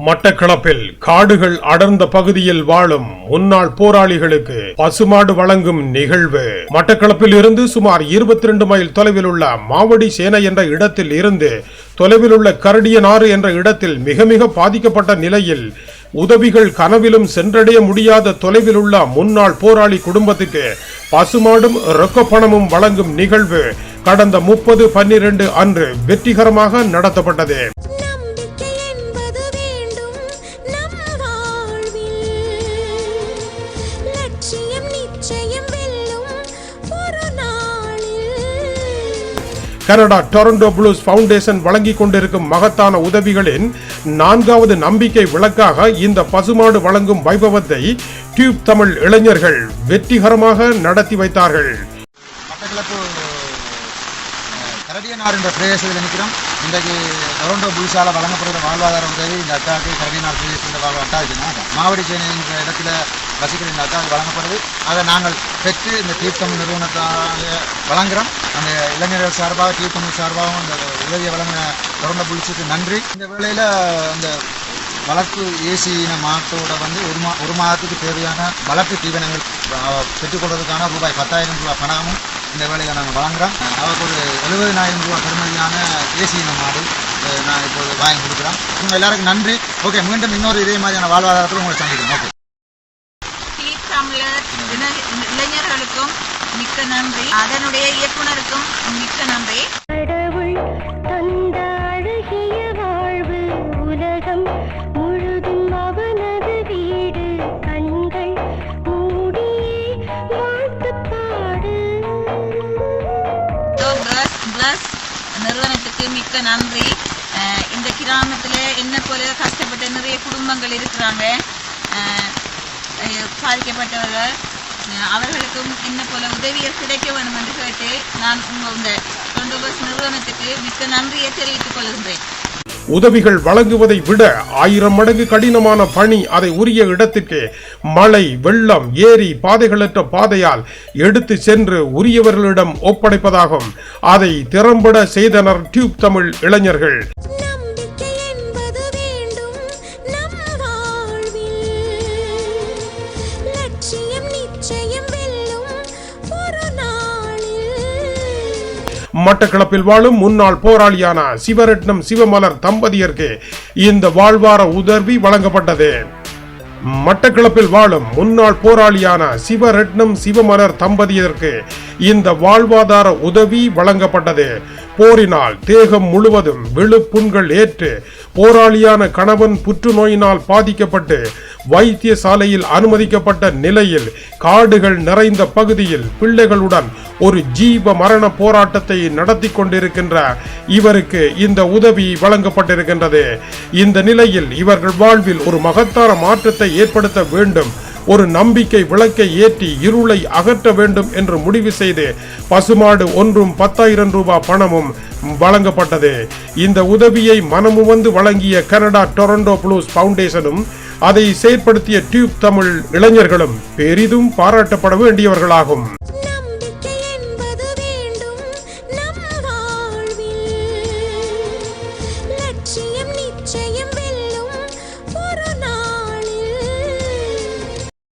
மட்டக்களப்பில் காடுகள் அடர்ந்த பகுதியில் வாழும் முன்னாள் போராளிகளுக்கு பசுமாடு வழங்கும் நிகழ்வு. மட்டக்களப்பில் இருந்து சுமார் 22 மைல் தொலைவில் உள்ள மாவடி சேனை என்ற இடத்தில் இருந்து தொலைவில் உள்ள கரடியனாறு என்ற இடத்தில் மிக பாதிக்கப்பட்ட நிலையில் உதவிகள் கனவிலும் சென்றடைய முடியாத தொலைவில் உள்ள முன்னாள் போராளி குடும்பத்துக்கு பசுமாடும் ரொக்க பணமும் வழங்கும் நிகழ்வு கடந்த 30/12 அன்று வெற்றிகரமாக நடத்தப்பட்டது. கனடா டொரண்டோ ப்ளூஸ் ஃபவுண்டேஷன் வழங்கிக் கொண்டிருக்கும் மகத்தான உதவிகளின் 4வது நம்பிக்கை விளக்காக இந்த பசுமாடு வழங்கும் வைபவத்தை டியூப் தமிழ் இளைஞர்கள் வெற்றிகரமாக நடத்தி வைத்தார்கள். கரடியனார் என்ற பிரதேசத்தில் நிற்கிறோம். இன்றைக்கு டொரண்டோ புலிசால வழங்கப்படுகிற வாழ்வாதார உதவி இந்த அக்காவுக்கு கரடியனார் பிரதேச அட்டாச்சுன்னா மாவடி சேனை என்ற இடத்துல வசிக்கிற இந்த அக்காவுக்கு வழங்கப்படுது. அதை நாங்கள் பெற்று இந்த டியூப் தமிழ் நிறுவனத்தால் வழங்குகிறோம். அந்த இளைஞர்கள் சார்பாக டியூப் தமிழ் சார்பாகவும் இந்த உதவியை வழங்கின டொரண்டோ புலிஸுக்கு நன்றி. இந்த வேளையில் அந்த வளர்ப்பு ஏசி இன மாட்டோட ஒரு மாதத்துக்கு தேவையான வளர்ப்பு தீவனங்கள் பெற்றுக்கொள்வதற்கான ரூபாய் 10,000 பணமும் இந்த வேலையை நாங்கள் வழங்குகிறோம். அவருக்கு ஒரு 70,000 பெருமதியான ஏசி இன மாடு நான் இப்போது வாங்கி கொடுக்குறோம். உங்கள் எல்லாருக்கும் நன்றி. ஓகே, மீண்டும் இன்னொரு இதே மாதிரியான வாழ்வாதாரத்தில் உங்களை சந்திக்கிறோம். ஓகே, தமிழர் இளைஞர்களுக்கும் மிக்க நன்றி, அதனுடைய இயக்குனருக்கும் மிக்க நன்றி. நிறுவனத்துக்கு மிக்க நன்றி. இந்த கிராமத்தில் என்ன போல கஷ்டப்பட்ட நிறைய குடும்பங்கள் இருக்கிறாங்க, பாதிக்கப்பட்டவர்கள், அவர்களுக்கும் என்ன போல உதவிகள் கிடைக்க வேண்டும் என்று கேட்டு நான் இந்த டொரண்டோ பஸ் நிறுவனத்துக்கு மிக்க நன்றியை தெரிவித்துக் கொள்கின்றேன். உதவிகள் வழங்குவதை விட 1000 மடங்கு கடினமான பணி அதை உரிய இடத்திற்கு மழை, வெள்ளம், ஏரி, பாதைகளற்ற பாதையால் எடுத்து சென்று உரியவர்களிடம் ஒப்படைப்பதாகும். அதை திறம்பட செய்தனர் டியூப் தமிழ் இளைஞர்கள். மட்டக்களப்பில் வாழும் முன்னாள் போராளியான சிவரட்னம் சிவமலர் தம்பதியருக்கு இந்த வாழ்வார உதவி வழங்கப்பட்டது. மட்டக்களப்பில் வாழும் முன்னாள் போராளியான சிவரட்னம் சிவமலர் தம்பதியருக்கு இந்த வாழ்வாதார உதவி வழங்கப்பட்டது. போரினால் தேகம் முழுவதும் விழுப்புண்கள் ஏற்று போராளியான கணவன் புற்றுநோயினால் பாதிக்கப்பட்டு வைத்தியசாலையில் அனுமதிக்கப்பட்ட நிலையில் காடுகள் நிறைந்த பகுதியில் பிள்ளைகளுடன் ஒரு ஜீவ மரண போராட்டத்தை நடத்தி கொண்டிருக்கின்ற இவருக்கு இந்த உதவி வழங்கப்பட்டிருக்கின்றது. இந்த நிலையில் இவர்கள் வாழ்வில் ஒரு மகத்தான மாற்றத்தை ஏற்படுத்த வேண்டும், ஒரு நம்பிக்கை விளக்கை ஏற்றி இருளை அகற்ற வேண்டும் என்று முடிவு செய்து பசுமாடு ஒன்றும் 10,000 பணமும் வழங்கப்பட்டது. இந்த உதவியை மனமுவந்து வழங்கிய கனடா டொரண்டோ ப்ளூஸ் ஃபவுண்டேஷனும் அதை செயற்படுத்திய டியூப் தமிழ் இளைஞர்களும் பெரிதும் பாராட்டப்பட வேண்டியவர்களாகும்.